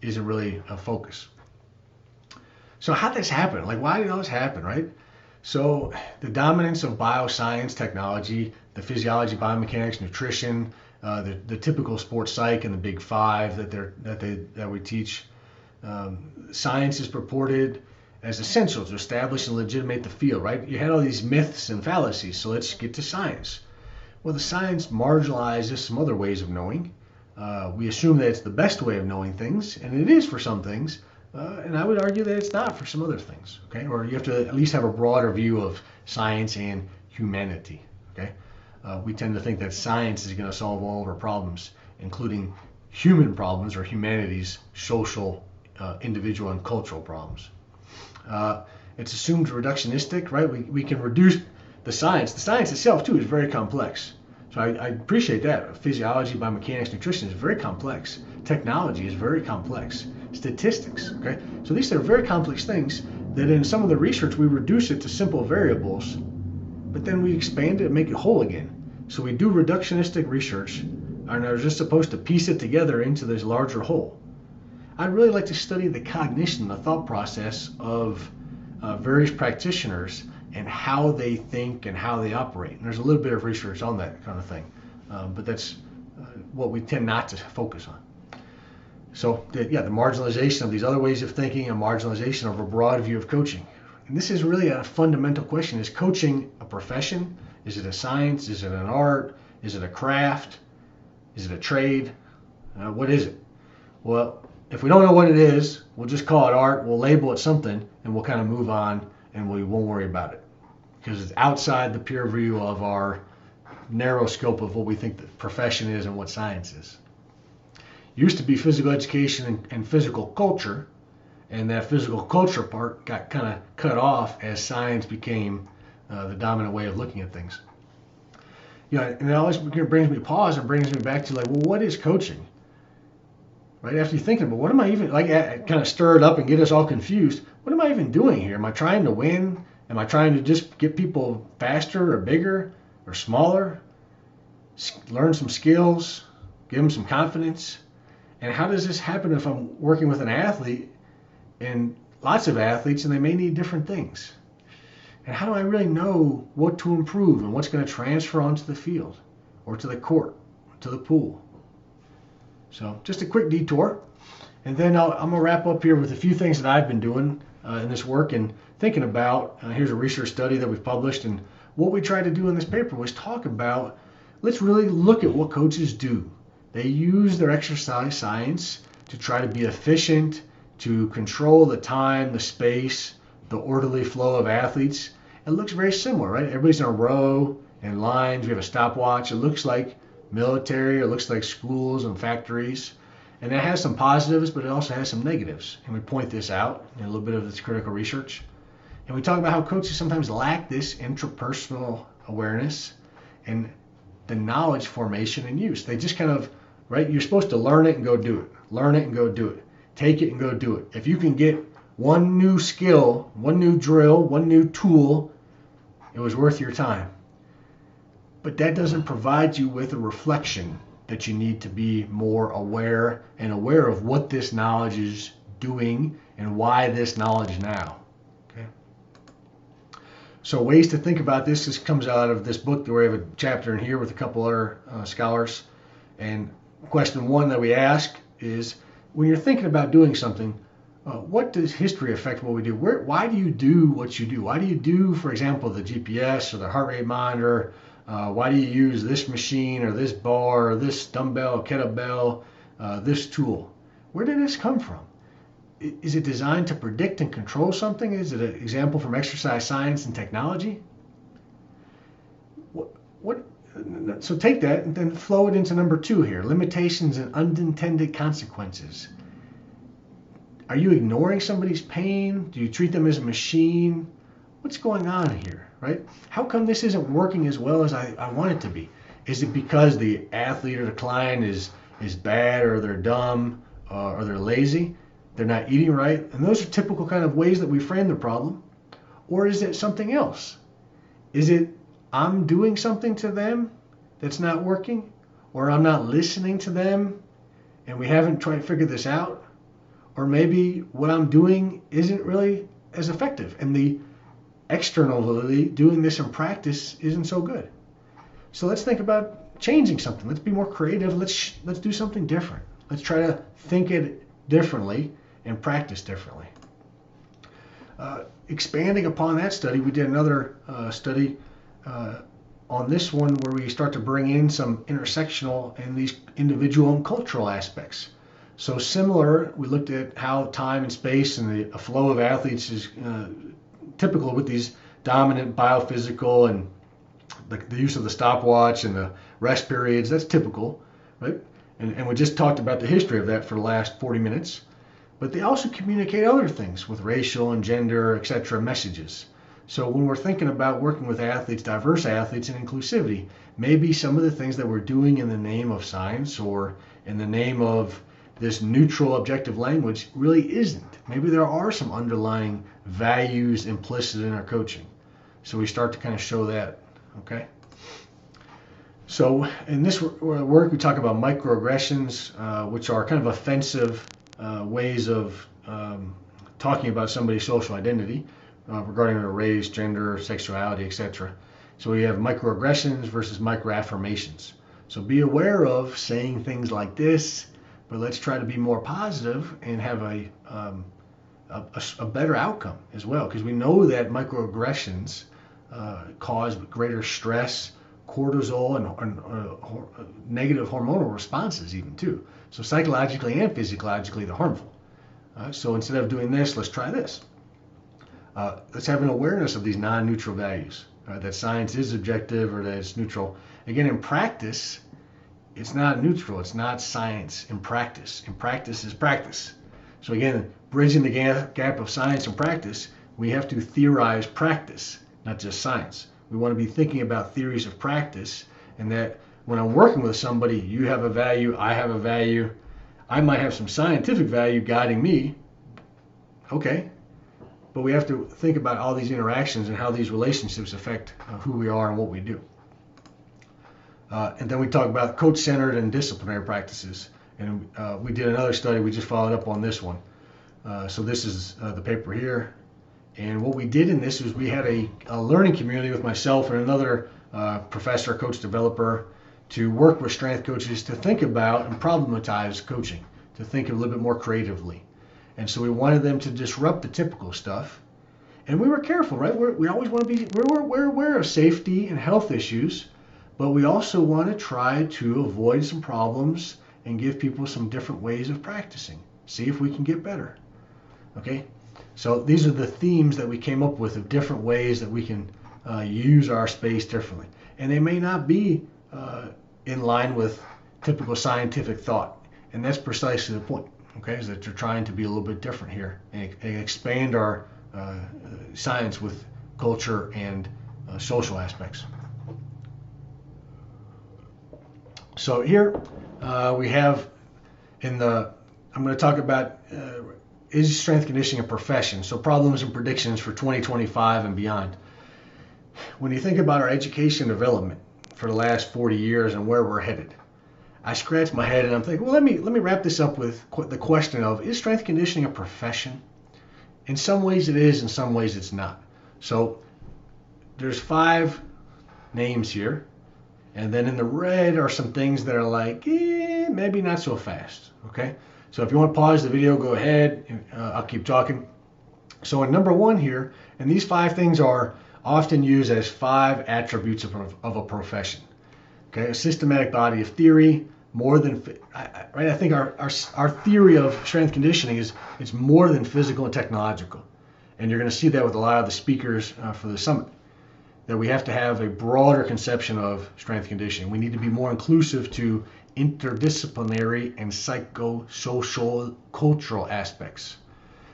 is really a focus. So how did this happen? Like, why did all this happen, right? So the dominance of bioscience, technology, the physiology, biomechanics, nutrition, the typical sports psych and the big five that we teach. Science is purported as essential to establish and legitimate the field, right? You had all these myths and fallacies, so let's get to science. Well, the science marginalizes some other ways of knowing. We assume that it's the best way of knowing things, and it is for some things, and I would argue that it's not for some other things, okay? Or you have to at least have a broader view of science and humanity, okay? We tend to think that science is going to solve all of our problems, including human problems or humanity's social, individual, and cultural problems. It's assumed reductionistic, right? We can reduce the science. The science itself, too, is very complex. So I appreciate that. Physiology, biomechanics, nutrition is very complex. Technology is very complex. Statistics, okay? So these are very complex things that in some of the research we reduce it to simple variables, but then we expand it and make it whole again. So we do reductionistic research and are just supposed to piece it together into this larger whole. I'd really like to study the cognition, the thought process of various practitioners and how they think and how they operate. And there's a little bit of research on that kind of thing, but that's what we tend not to focus on. So the marginalization of these other ways of thinking and marginalization of a broad view of coaching. And this is really a fundamental question. Is coaching a profession? Is it a science? Is it an art? Is it a craft? Is it a trade? What is it? Well, if we don't know what it is, we'll just call it art, we'll label it something, and we'll kind of move on, and we won't worry about it. Because it's outside the peer view of our narrow scope of what we think the profession is and what science is. Used to be physical education and physical culture, and that physical culture part got kind of cut off as science became the dominant way of looking at things. And it always brings me pause and brings me back to like, well, what is coaching? Right after you're thinking about what am I even, like, kind of stir it up and get us all confused. What am I even doing here? Am I trying to win? Am I trying to just get people faster or bigger or smaller? Learn some skills, give them some confidence. And how does this happen if I'm working with an athlete and lots of athletes and they may need different things? And how do I really know what to improve and what's going to transfer onto the field or to the court, or to the pool? So just a quick detour. And then I'm going to wrap up here with a few things that I've been doing in this work and thinking about. Here's a research study that we've published. And what we tried to do in this paper was talk about, let's really look at what coaches do. They use their exercise science to try to be efficient, to control the time, the space, the orderly flow of athletes. It looks very similar, right? Everybody's in a row and lines. We have a stopwatch. It looks like military. It looks like schools and factories. And it has some positives, but it also has some negatives. And we point this out in a little bit of this critical research. And we talk about how coaches sometimes lack this intrapersonal awareness and the knowledge formation and use. They just kind of, right, you're supposed to learn it and go do it. Learn it and go do it. Take it and go do it. If you can get one new skill, one new drill, one new tool, it was worth your time. But that doesn't provide you with a reflection that you need to be more aware and aware of what this knowledge is doing and why this knowledge now. Okay. So ways to think about this. This comes out of this book. We have a chapter in here with a couple other scholars. And question one that we ask is, when you're thinking about doing something, what does history affect what we do? Why do you do what you do? Why do you do, for example, the GPS or the heart rate monitor? Why do you use this machine or this bar or this dumbbell, kettlebell, this tool? Where did this come from? Is it designed to predict and control something? Is it an example from exercise science and technology? So take that and then flow it into number 2 here, limitations and unintended consequences. Are you ignoring somebody's pain? Do you treat them as a machine? What's going on here, right? How come this isn't working as well as I want it to be? Is it because the athlete or the client is bad or they're dumb or they're lazy? they're not eating right, and those are typical kind of ways that we frame the problem. Or is it something else? Is it I'm doing something to them that's not working, or I'm not listening to them and we haven't tried to figure this out, or maybe what I'm doing isn't really as effective and the externally doing this in practice isn't so good. So let's think about changing something. Let's be more creative. Let's do something different. Let's try to think it differently and practice differently. Expanding upon that study, we did another study on this one where we start to bring in some intersectional and these individual and cultural aspects. So similar, we looked at how time and space and the flow of athletes is typical with these dominant biophysical and the use of the stopwatch and the rest periods. That's typical, right? And we just talked about the history of that for the last 40 minutes. But they also communicate other things with racial and gender, etc. messages. So when we're thinking about working with athletes, diverse athletes, and inclusivity, maybe some of the things that we're doing in the name of science or in the name of this neutral objective language really isn't. Maybe there are some underlying values implicit in our coaching. So we start to kind of show that, okay? So in this work, we talk about microaggressions, which are kind of offensive ways of talking about somebody's social identity regarding their race, gender, sexuality, etc. So we have microaggressions versus microaffirmations. So be aware of saying things like this, but let's try to be more positive and have a better outcome as well, because we know that microaggressions cause greater stress, cortisol, and negative hormonal responses even too. So psychologically and physiologically, they're harmful. So instead of doing this, let's try this. Let's have an awareness of these non-neutral values, that science is objective or that it's neutral. Again, in practice, it's not neutral. It's not science in practice. In practice is practice. So again, bridging the gap of science and practice, we have to theorize practice, not just science. We want to be thinking about theories of practice, and that when I'm working with somebody, you have a value, I have a value, I might have some scientific value guiding me, okay, but we have to think about all these interactions and how these relationships affect who we are and what we do. And then we talk about coach-centered and disciplinary practices. And we did another study, we just followed up on this one. So this is the paper here. And what we did in this was we had a learning community with myself and another professor, coach developer, to work with strength coaches to think about and problematize coaching, to think a little bit more creatively. And so we wanted them to disrupt the typical stuff. And we were careful, right? We always want to be, we're aware of safety and health issues, but we also want to try to avoid some problems and give people some different ways of practicing. See if we can get better. Okay? So these are the themes that we came up with of different ways that we can use our space differently. And they may not be in line with typical scientific thought. And that's precisely the point, okay, is that you're trying to be a little bit different here and expand our science with culture and social aspects. So here we have I'm going to talk about is strength conditioning a profession? So problems and predictions for 2025 and beyond. When you think about our education development for the last 40 years and where we're headed, I scratch my head and I'm thinking, well, let me wrap this up with the question of, is strength conditioning a profession? In some ways it is, in some ways it's not. So there's 5 names here, and then in the red are some things that are like, maybe not so fast, okay? So if you want to pause the video, go ahead, I'll keep talking. So in number 1 here, and these 5 things are often used as 5 attributes of a profession. Okay, a systematic body of theory, more than, right? I think our theory of strength conditioning is it's more than physical and technological. And you're going to see that with a lot of the speakers for the summit, that we have to have a broader conception of strength conditioning. We need to be more inclusive to interdisciplinary and psychosocial cultural aspects.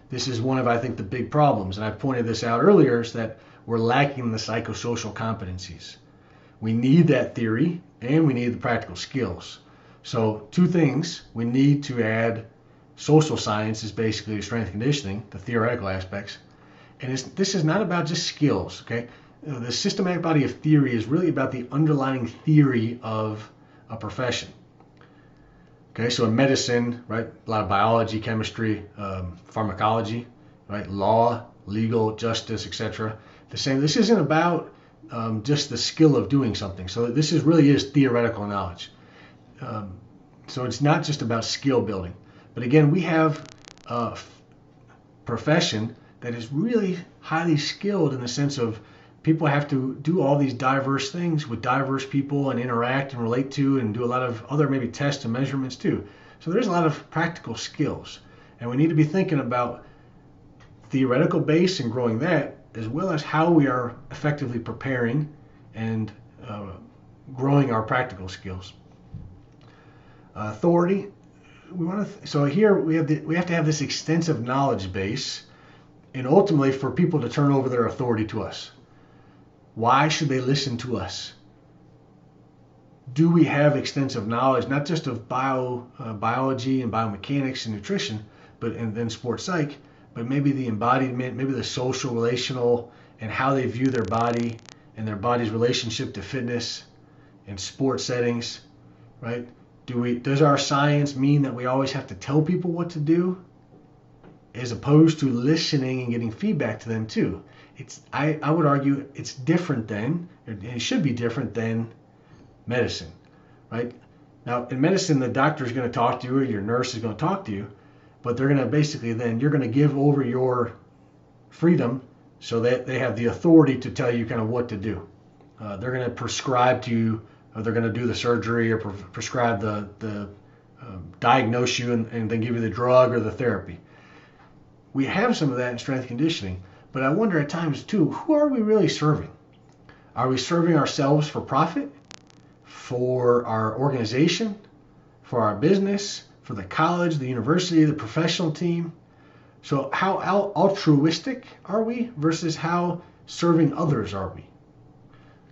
This is one of, I think, the big problems, and I pointed this out earlier, is that we're lacking the psychosocial competencies. We need that theory and we need the practical skills. So 2 things, we need to add Social science is basically strength conditioning, the theoretical aspects. And this is not about just skills, okay? The systematic body of theory is really about the underlying theory of a profession. Okay, so in medicine, right, a lot of biology, chemistry, pharmacology, right, law, legal, justice, etc. The same. This isn't about just the skill of doing something. So this really is theoretical knowledge. So it's not just about skill building. But again, we have a profession that is really highly skilled in the sense of people have to do all these diverse things with diverse people and interact and relate to and do a lot of other maybe tests and measurements too. So there's a lot of practical skills. And we need to be thinking about theoretical base and growing that, as well as how we are effectively preparing and growing our practical skills. Authority. So here we have to have this extensive knowledge base, and ultimately for people to turn over their authority to us. Why should they listen to us? Do we have extensive knowledge, not just of biology and biomechanics and nutrition, and then sports psych, but maybe the embodiment, maybe the social, relational, and how they view their body and their body's relationship to fitness and sports settings, right? Does our science mean that we always have to tell people what to do, as opposed to listening and getting feedback to them too? I would argue it's different than, it should be different than medicine, right? Now in medicine, the doctor is going to talk to you or your nurse is going to talk to you, but they're going to basically then, you're going to give over your freedom so that they have the authority to tell you kind of what to do. They're going to prescribe to you, or they're going to do the surgery or prescribe the diagnose you and then give you the drug or the therapy. We have some of that in strength conditioning, but I wonder at times too, who are we really serving? Are we serving ourselves for profit, for our organization, for our business, for the college, the university, the professional team? So how altruistic are we versus how serving others are we?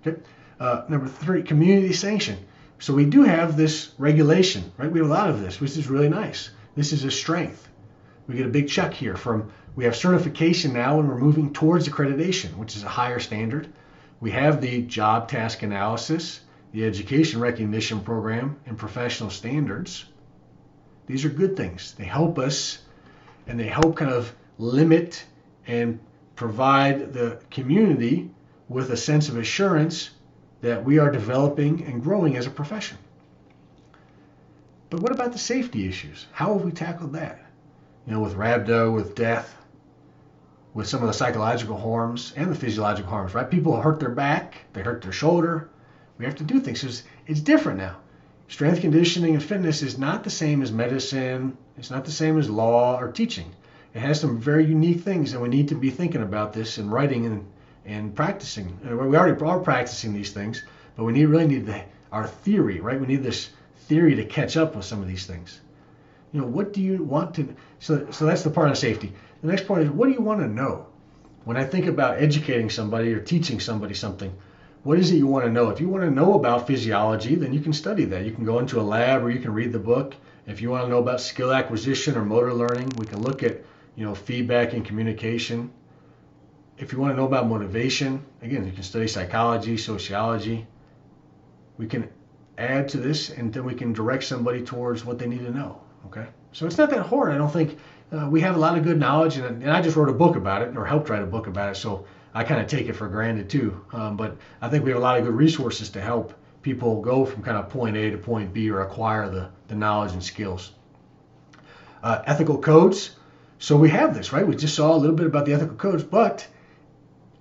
Okay. Number 3, community sanction. So we do have this regulation, right? We have a lot of this, which is really nice. This is a strength. We get a big check here we have certification now, and we're moving towards accreditation, which is a higher standard. We have the job task analysis, the education recognition program, and professional standards. These are good things. They help us, and they help kind of limit and provide the community with a sense of assurance that we are developing and growing as a profession. But what about the safety issues? How have we tackled that? With rhabdo, with death, with some of the psychological harms and the physiological harms, right? People hurt their back, they hurt their shoulder. We have to do things. It's different now. Strength conditioning and fitness is not the same as medicine. It's not the same as law or teaching. It has some very unique things, and we need to be thinking about this and writing and practicing. We already are practicing these things, but we really need our theory, right? We need this theory to catch up with some of these things. What do you want to? So that's the part on safety. The next part is, what do you want to know? When I think about educating somebody or teaching somebody something, what is it you want to know? If you want to know about physiology, then you can study that. You can go into a lab or you can read the book. If you want to know about skill acquisition or motor learning, we can look at feedback and communication. If you want to know about motivation, again, you can study psychology, sociology. We can add to this, and then we can direct somebody towards what they need to know. Okay, so it's not that hard. I don't think we have a lot of good knowledge, and I just wrote a book about it, or helped write a book about it, so I kind of take it for granted too. But I think we have a lot of good resources to help people go from kind of point A to point B, or acquire the knowledge and skills. Ethical codes. So we have this, right? We just saw a little bit about the ethical codes, but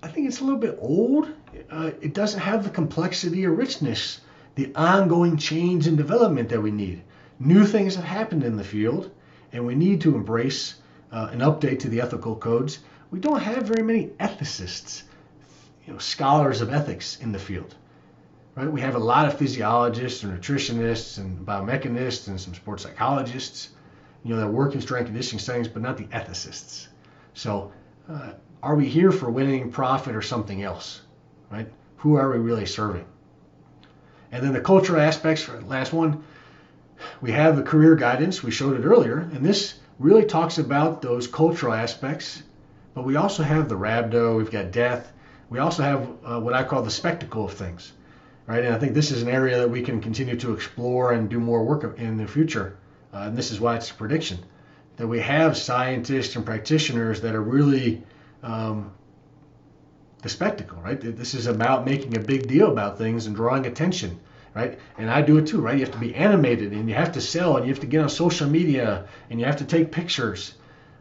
I think it's a little bit old. It doesn't have the complexity or richness, the ongoing change and development that we need. New things have happened in the field, and we need to embrace an update to the ethical codes. We don't have very many ethicists, scholars of ethics in the field, right? We have a lot of physiologists or nutritionists and biomechanists and some sports psychologists, that work in strength conditioning settings, but not the ethicists. So are we here for winning, profit, or something else, right? Who are we really serving? And then the cultural aspects, last one, we have the career guidance. We showed it earlier, and this really talks about those cultural aspects, but we also have the rhabdo, we've got death, we also have what I call the spectacle of things, right? And I think this is an area that we can continue to explore and do more work in the future. And this is why it's a prediction, that we have scientists and practitioners that are really the spectacle, right? This is about making a big deal about things and drawing attention, right? And I do it too, right? You have to be animated and you have to sell and you have to get on social media and you have to take pictures.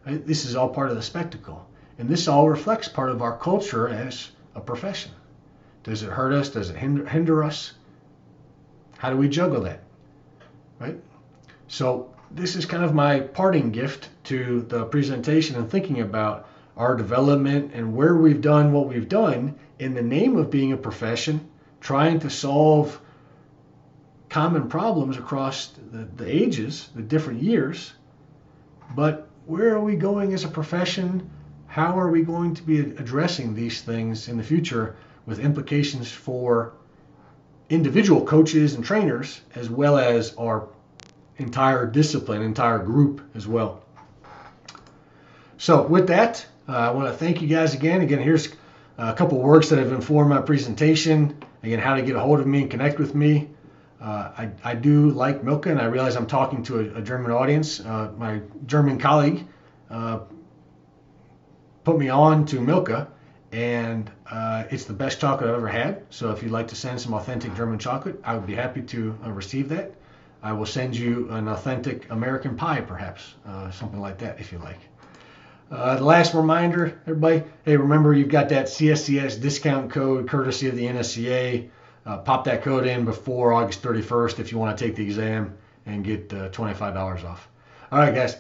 Right? This is all part of the spectacle. And this all reflects part of our culture as a profession. Does it hurt us? Does it hinder us? How do we juggle that, right? So this is kind of my parting gift to the presentation and thinking about our development and where we've done what we've done in the name of being a profession, trying to solve common problems across the ages, the different years. But where are we going as a profession? How are we going to be addressing these things in the future with implications for individual coaches and trainers, as well as our entire discipline, entire group as well? So with that, I want to thank you guys again. Again, here's a couple works that have informed my presentation. Again, how to get a hold of me and connect with me. I do like Milka, and I realize I'm talking to a German audience. My German colleague put me on to Milka, and it's the best chocolate I've ever had. So if you'd like to send some authentic German chocolate, I would be happy to receive that. I will send you an authentic American pie, perhaps, something like that, if you like. The last reminder, everybody, hey, remember you've got that CSCS discount code courtesy of the NSCA. Pop that code in before August 31st if you want to take the exam and get $25 off. All right, guys,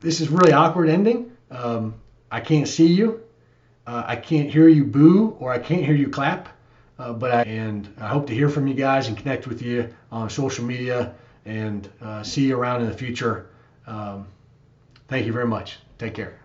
this is really awkward ending. I can't see you. I can't hear you boo, or I can't hear you clap. But I hope to hear from you guys and connect with you on social media and see you around in the future. Thank you very much. Take care.